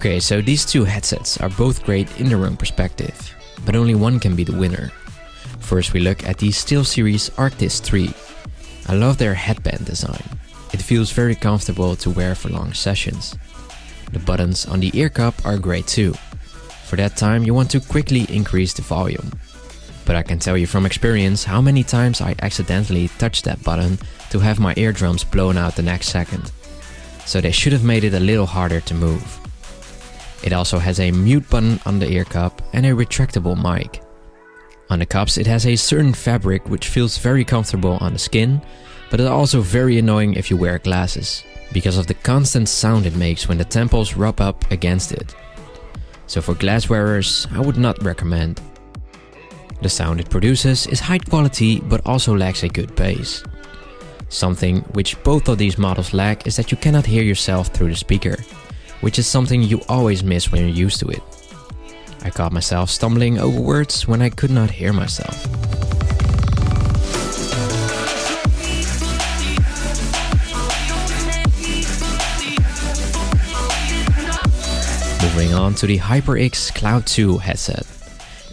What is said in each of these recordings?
Okay, so these two headsets are both great in their own perspective, but only one can be the winner. First we look at the Steelseries Arctis 3. I love their headband design. It feels very comfortable to wear for long sessions. The buttons on the ear cup are great too. For that time you want to quickly increase the volume. But I can tell you from experience how many times I accidentally touched that button to have my eardrums blown out the next second. So they should have made it a little harder to move. It also has a mute button on the ear cup and a retractable mic. On the cups it has a certain fabric which feels very comfortable on the skin, but it's also very annoying if you wear glasses, because of the constant sound it makes when the temples rub up against it. So for glass wearers, I would not recommend. The sound it produces is high quality but also lacks a good bass. Something which both of these models lack is that you cannot hear yourself through the speaker, which is something you always miss when you're used to it. I caught myself stumbling over words when I could not hear myself. Moving on to the Hyperx Cloud 2 headset.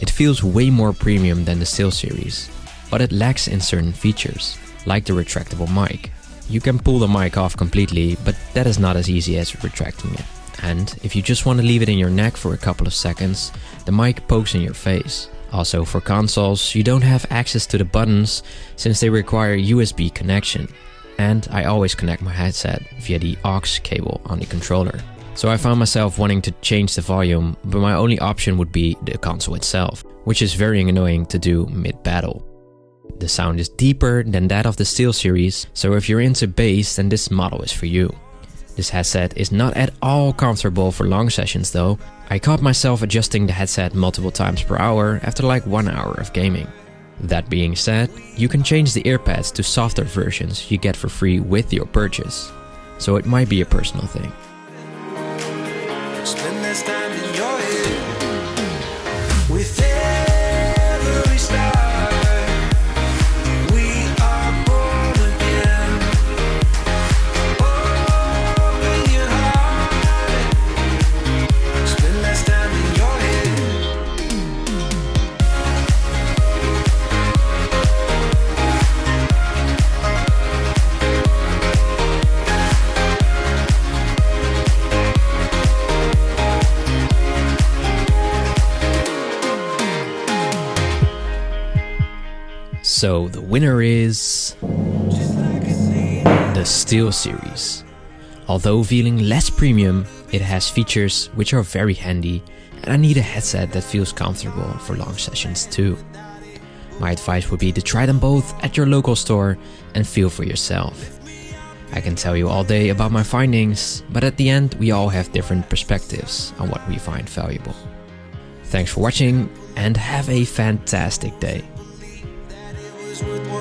It feels way more premium than the Steelseries, but it lacks in certain features, like the retractable mic. You can pull the mic off completely, but that is not as easy as retracting it. And if you just want to leave it in your neck for a couple of seconds, the mic pokes in your face. Also for consoles, you don't have access to the buttons since they require USB connection. And I always connect my headset via the aux cable on the controller. So I found myself wanting to change the volume, but my only option would be the console itself, which is very annoying to do mid-battle. The sound is deeper than that of the Steelseries, so if you're into bass, then this model is for you. This headset is not at all comfortable for long sessions though. I caught myself adjusting the headset multiple times per hour after like 1 hour of gaming. That being said, you can change the earpads to softer versions you get for free with your purchase, so it might be a personal thing. Spend less time in your head with every star. We are born again. Open your heart. Spend less time in your So the winner is the Steelseries. Although feeling less premium, it has features which are very handy, and I need a headset that feels comfortable for long sessions too. My advice would be to try them both at your local store and feel for yourself. I can tell you all day about my findings, but at the end we all have different perspectives on what we find valuable. Thanks for watching and have a fantastic day. with one.